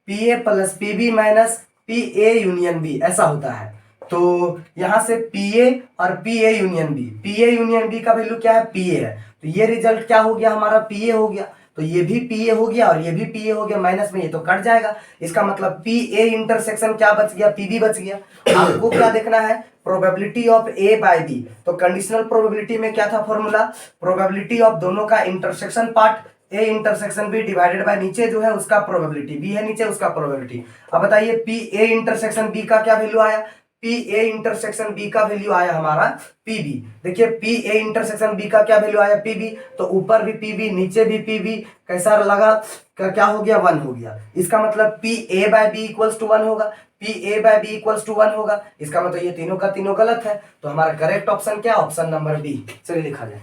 PA plus PB minus PA union B, ऐसा होता है। तो यहां से PA और PA union B, PA union B का वैल्यू क्या है? PA है। तो ये रिजल्ट क्या हो गया? हमारा PA हो गया। तो ये भी PA हो गया और ये भी PA हो गया, माइनस में ये तो कट जाएगा। इसका मतलब PA इंटरसेक्शन क्या बच गया? PB बच गया। आपको क्या देखना है? Probability of A by B। तो कंडीशनल प्रोबेबिलिटी में क्या था फॉर्मूला? प्रोबेबिलिटी ऑफ दोनों का intersection part A intersection B divided by नीचे जो है उसका प्रोबेबिलिटी, B है नीचे उसका प्रोबेबिलिटी। अब बताइए PA इंटरसेक्शन B का क्या वैल्यू आया? PA इंटरसेक्शन B का वैल्यू आया हमारा PB। देखिए PA इंटरसेक्शन B का क्या वैल्यू आया? PB। तो ऊपर भी PB नीचे भी PB, कैसा लगा? क्या हो गया? 1 हो गया। इसका मतलब PA by B equals to 1 होगा। PA by B equals to 1 होगा। इसका मतलब ये तीनों का तीनों गलत है। तो हमारा करेक्ट ऑप्शन क्या? Option number B। चलिए लिखा जाए।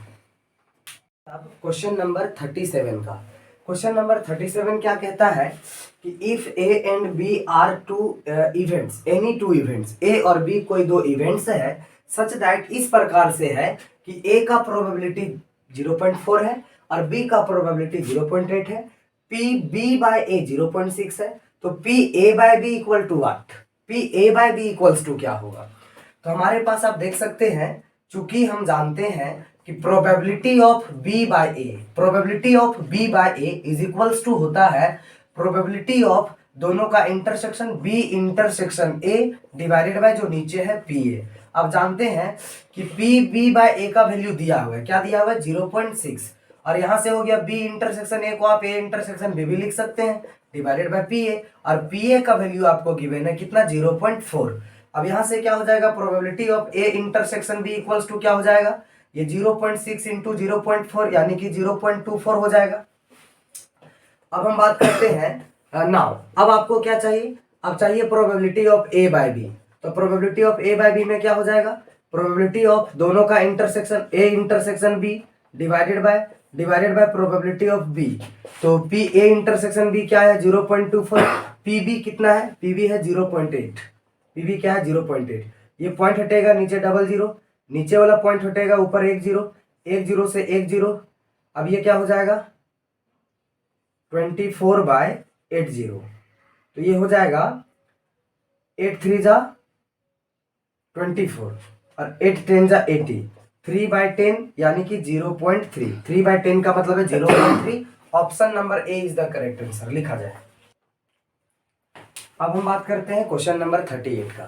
अब क्वेश्चन नंबर 37 का। क्वेश्चन नंबर 37 क्या कहता है कि if A and B are two events, any two events, A और B कोई दो इवेंट्स है, सच दैट इस प्रकार से है कि A का प्रोबेबिलिटी 0.4 है और B का प्रोबेबिलिटी 0.8 है, PB बाय A 0.6 है, तो PA by B equal to what? PA by B equals to क्या होगा? तो हमारे पास आप देख सकते हैं, चूंकि हम जानते हैं कि probability of B by A, probability of B by A is equals to होता है प्रोबेबिलिटी ऑफ दोनों का intersection B intersection A divided by जो नीचे है PA। अब जानते हैं कि PB बाय A का वैल्यू दिया हुआ है, क्या दिया हुआ है? 0.6। और यहां से हो गया B इंटरसेक्शन A को आप A इंटरसेक्शन B भी लिख सकते हैं डिवाइडेड बाय PA, और PA का वैल्यू आपको गिवन है कितना? 0.4। अब यहां से क्या हो जाएगा? Probability of A intersection B equals to क्या हो जाएगा? ये 0.6 इंटू 0.4 यानी कि 0.24 हो जाएगा। अब हम बात करते हैं नाउ। अब आपको क्या चाहिए? अब चाहिए probability of A by B। तो probability of A by B में क्या हो जाएगा? प्रोबेबिलिटी ऑफ दोनों का intersection A intersection B divided by probability of B। तो PA इंटरसेक्शन B क्या है? 0.24। PB कितना है? PB है 0.8। PB क्या है? 0.8। ये पॉइंट हटेगा, नीचे डबल जीरो, नीचे वाला पॉइंट हटेगा, ऊपर एक जीरो, एक जीरो से एक जीरो। अब ये क्या हो जाएगा? 24/80। तो ये हो जाएगा 8 3 जा 24 और 8 10 जा 80। 3/10 यानी कि 0.3। 3/10 का मतलब है 0.3। Option number A is the correct answer. लिखा जाए। अब हम बात करते हैं क्वेश्चन नंबर 38 का।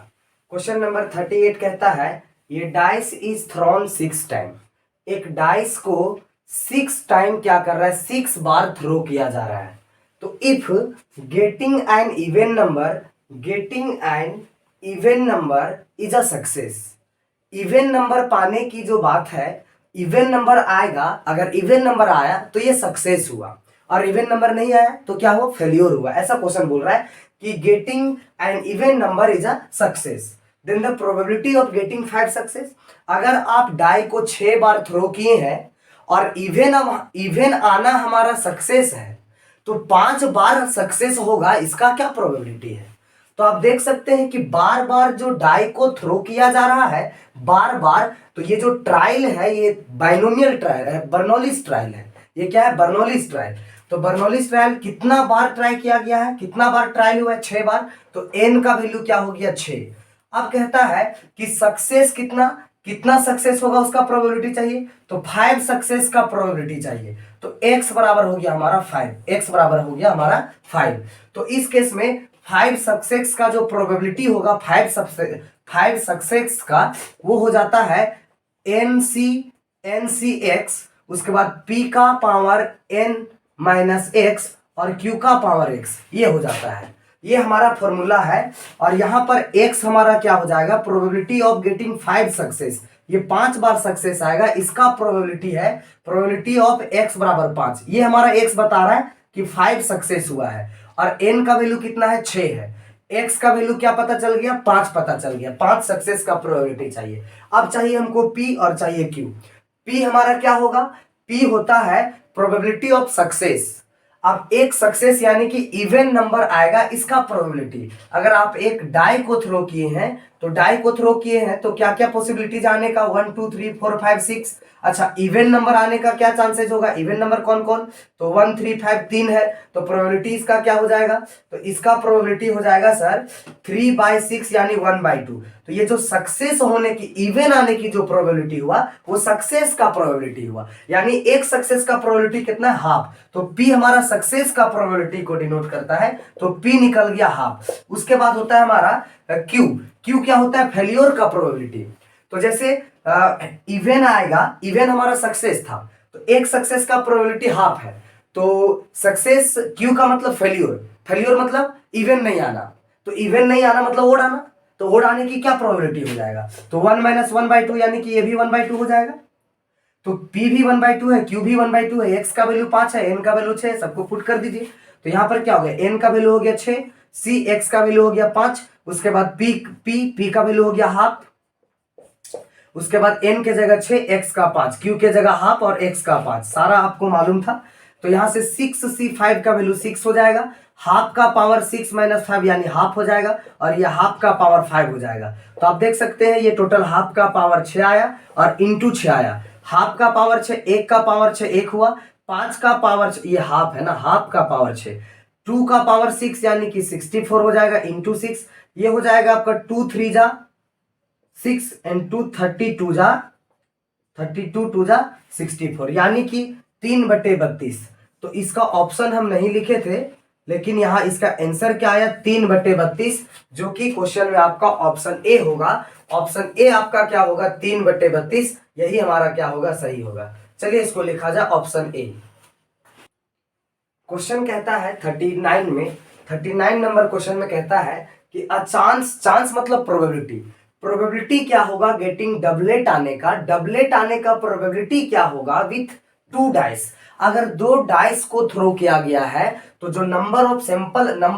क्वेश्चन नंबर 38 कहता है ये डाइस इज थ्रोन 6 टाइम। एक डाइस को 6 टाइम क्या कर रहा है? 6 बार थ्रो किया जा रहा है। तो if getting an even number is a success. Even number पाने की जो बात है, इवन नंबर आएगा, अगर इवन नंबर आया तो ये सक्सेस हुआ, और इवन नंबर नहीं आया तो क्या हुआ? फेल्योर हुआ। ऐसा क्वेश्चन बोल रहा है कि getting an even number is a success, then the probability of getting 5 success. अगर आप डाई को 6 बार थ्रो किए हैं और इवन आना हमारा सक्सेस है, तो 5 बार सक्सेस होगा, इसका क्या प्रोबेबिलिटी है? तो आप देख सकते हैं कि बार बार जो डाई को थ्रो किया जा रहा है, बार बार, तो ये जो ट्रायल है ये बाइनोमियल ट्रायल है, बर्नौलीज ट्रायल है। ये क्या है? Bernoulli's trial. तो बर्नौलीज ट्रायल कितना बार ट्राई किया गया है? कितना बार ट्रायल हुआ है? 6 बार। तो n का वैल्यू क्या हो गया? 6। अब कहता है कि सक्सेस कितना सक्सेस होगा उसका प्रोबेबिलिटी चाहिए, तो 5 सक्सेस का प्रोबेबिलिटी चाहिए। तो x बराबर हो गया हमारा 5। x बराबर हो गया हमारा 5। तो इस केस में 5 सक्सेस का जो प्रोबेबिलिटी होगा 5 सक्सेस का, वो हो जाता है NCX, उसके बाद P का पावर n माइनस x और Q का पावर x, ये हो जाता है। ये हमारा फॉर्मूला है। और यहाँ पर x हमारा क्या हो जाएगा, प्रोबेबिलिटी ऑफ गेटिंग 5 सक्सेस, ये 5 बार सक्सेस आएगा, इसका प्रोबेबिलिटी है प्रोबेबिलिटी ऑफ x बराबर 5। ये हमारा x बता रहा है कि 5 सक्सेस हुआ है, और n का वैल्यू कितना है, 6 है। x का वैल्यू क्या पता चल गया, 5 पता चल गया, 5 सक्सेस का प्रोबेबिलिटी चाहिए। अब चाहिए हमको p और चाहिए q। p हमारा क्या होगा, p होता है प्रोबेबिलिटी ऑफ सक्सेस। अब एक सक्सेस यानी कि इवन नंबर आएगा, इसका प्रोबेबिलिटी। अगर आप एक डाई को थ्रो किए हैं, तो डाई को थ्रो किए हैं तो क्या क्या पॉसिबिलिटीज आने का, 1 2 3 4 5 6। अच्छा, इवन नंबर आने का क्या चांसेस होगा, इवन नंबर कौन कौन, तो 1 3 5 3 है, तो प्रोबेबिलिटी इसका क्या हो जाएगा, तो इसका प्रोबेबिलिटी हो जाएगा सर 3/6 यानी 1/2। तो ये जो सक्सेस होने की, इवन आने की जो प्रोबेबिलिटी हुआ, वो सक्सेस का प्रोबेबिलिटी हुआ, यानी एक सक्सेस का प्रोबेबिलिटी कितना है, हाफ। तो p हमारा सक्सेस का प्रोबेबिलिटी को डिनोट करता है, तो p निकल गया हाफ। उसके बाद होता है हमारा q क्या होता है, फेल्योर का प्रोबेबिलिटी। तो जैसे इवन आएगा, इवन हमारा सक्सेस था, तो एक सक्सेस का प्रोबेबिलिटी हाफ है, तो सक्सेस q का मतलब फेल्योर, फेल्योर मतलब इवन नहीं आना, तो इवन नहीं आना मतलब ओड आना, तो ओड आने की क्या प्रोबेबिलिटी हो जाएगा, तो 1 - 1/2 यानी कि ये भी 1/2 हो जाएगा। तो p भी 1/2 है, q भी 1/2 है, x का वैल्यू 5 है, n का वैल्यू 6 है, सबको पुट कर दीजिए। तो यहां पर क्या हो गया, n का वैल्यू हो गया 6, c x का वैल्यू हो गया 5, उसके बाद p का वैल्यू हो गया हाफ, उसके बाद n के जगह 6, x का 5, q के जगह हाफ और x का 5, सारा आपको मालूम था। तो यहां से 6c5 का वैल्यू 6 हो जाएगा, हाफ का पावर 6 - 5 यानी हाफ हो जाएगा, और ये हाफ का पावर 5 हो जाएगा। तो आप देख सकते हैं ये टोटल हाफ का पावर 6 आया और इंटू 6 आया। हाफ का पावर 6, 1 का पावर 6 1 हुआ, 5 का पावर 6, ये हाफ है ना, हाफ का पावर 6, 2 का पावर 6 यानी कि 64 हो जाएगा, इंटू 6, ये हो जाएगा आपका 2 3 जा 6 एंड 2 32 जा 32 2 जा 64, यानी कि 3/32। तो इसका ऑप्शन हम नहीं लिखे थे, लेकिन यहां इसका आंसर क्या आया, 3/32, जो कि क्वेश्चन में आपका ऑप्शन ए होगा। ऑप्शन ए आपका क्या होगा, 3/32, यही हमारा क्या होगा, सही होगा। चलिए इसको लिखा जाए ऑप्शन ए। क्वेश्चन कहता है 39 में, 39 नंबर क्वेश्चन में कहता है कि अ चांस, चांस मतलब प्रोबेबिलिटी, प्रोबेबिलिटी क्या होगा गेटिंग डबलेट आने का, डबलेट आने का प्रोबेबिलिटी क्या होगा विथ 2 डाइस। अगर 2 डाइस को थ्रो किया गया है, तो जो number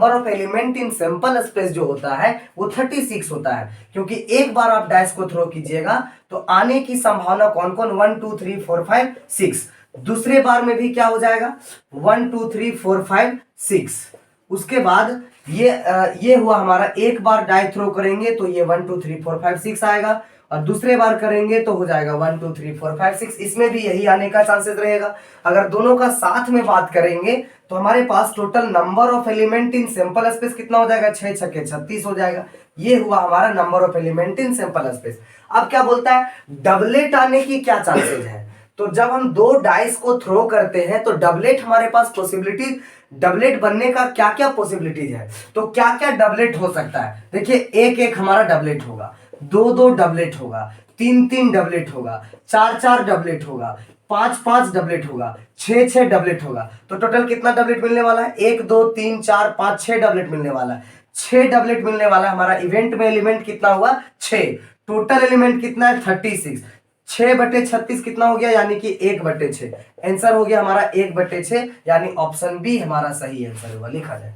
of element in sample space जो होता है वो 36 होता है, क्योंकि एक बार आप डाइस को थ्रो कीजिएगा तो आने की संभावना कौन कौन, 1 2 3 4 5 6, दूसरे बार में भी क्या हो जाएगा, 1 2 3 4 5 6। उसके बाद ये हुआ हमारा, एक बार डाई थ्रो करेंगे तो ये 1 2 3 4 5 6 आएगा, और दूसरे बार करेंगे तो हो जाएगा 1 2 3 4 5 6, इसमें भी यही आने का चांसेस रहेगा। अगर दोनों का साथ में बात करेंगे तो हमारे पास total number of element in sample space कितना हो जाएगा, 6 छक्के 36 हो जाएगा। ये हुआ हमारा number of element in sample space. अब क्या बोलता है, डबलेट आने की क्या चांसेस है, तो जब हम 2 डाइस को थ्रो करते हैं तो डबलेट हमारे पास पॉसिबिलिटी, डबलेट बनने का क्या क्या पॉसिबिलिटीज है, तो क्या क्या डबलेट हो सकता है, देखिए 1 1 हमारा डबलेट होगा, 2 2 डबलेट होगा, 3 3 डबलेट होगा, 4 4 डबलेट होगा, 5 5 डबलेट होगा, 6 6 डबलेट होगा। तो टोटल कितना डबलेट मिलने वाला है, 1 2 3 4 5 6 डबलेट मिलने वाला है, 6 डबलेट मिलने वाला है। हमारा इवेंट में एलिमेंट कितना हुआ, 6, टोटल एलिमेंट कितना है 36, 6/36 कितना हो गया, यानी कि 1/6। आंसर हो गया हमारा 1/6, यानी ऑप्शन बी हमारा सही आंसर होगा, लिखा जाए।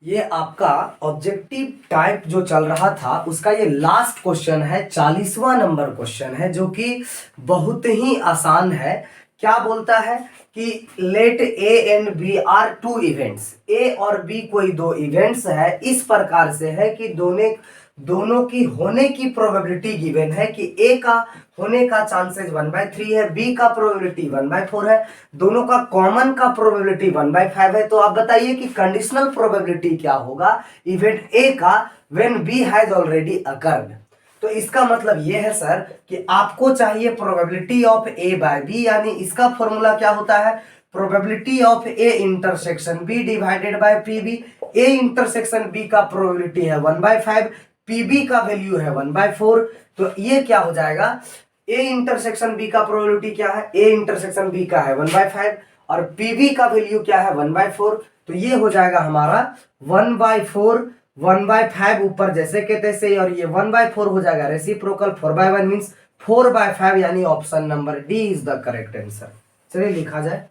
ये आपका ऑब्जेक्टिव टाइप जो चल रहा था उसका ये लास्ट क्वेश्चन है, 40वां नंबर क्वेश्चन है, जो कि बहुत ही आसान है। क्या बोलता है कि let A and B are 2 events, A और बी कोई 2 इवेंट्स है, इस प्रकार से है कि दोनों की होने की प्रोबेबिलिटी गिवन है कि ए का होने का चांसेस 1/3 है, बी का प्रोबेबिलिटी 1/4 है, दोनों का कॉमन का प्रोबेबिलिटी 1/5 है। तो आप बताइए कि कंडीशनल प्रोबेबिलिटी क्या होगा इवेंट ए का when B has already occurred. तो इसका मतलब ये है सर कि आपको चाहिए probability of A by B, यानी इसका फॉर्मूला क्या होता है, probability of A intersection B divided by P B. A intersection B का प्रोबेबिलिटी है 1/5, पीबी का वैल्यू है 1/4। तो ये क्या हो जाएगा, ए इंटरसेक्शन बी का प्रोबेबिलिटी क्या है, ए इंटरसेक्शन बी का है 1/5 और पीबी का वैल्यू क्या है 1/4। तो ये हो जाएगा हमारा 1/4 1/5 ऊपर जैसे के तैसे, और ये 1/4 हो जाएगा रेसिप्रोकल 4/1 मीन्स 4/5, यानी option number D is the correct answer. चलिए लिखा जाए।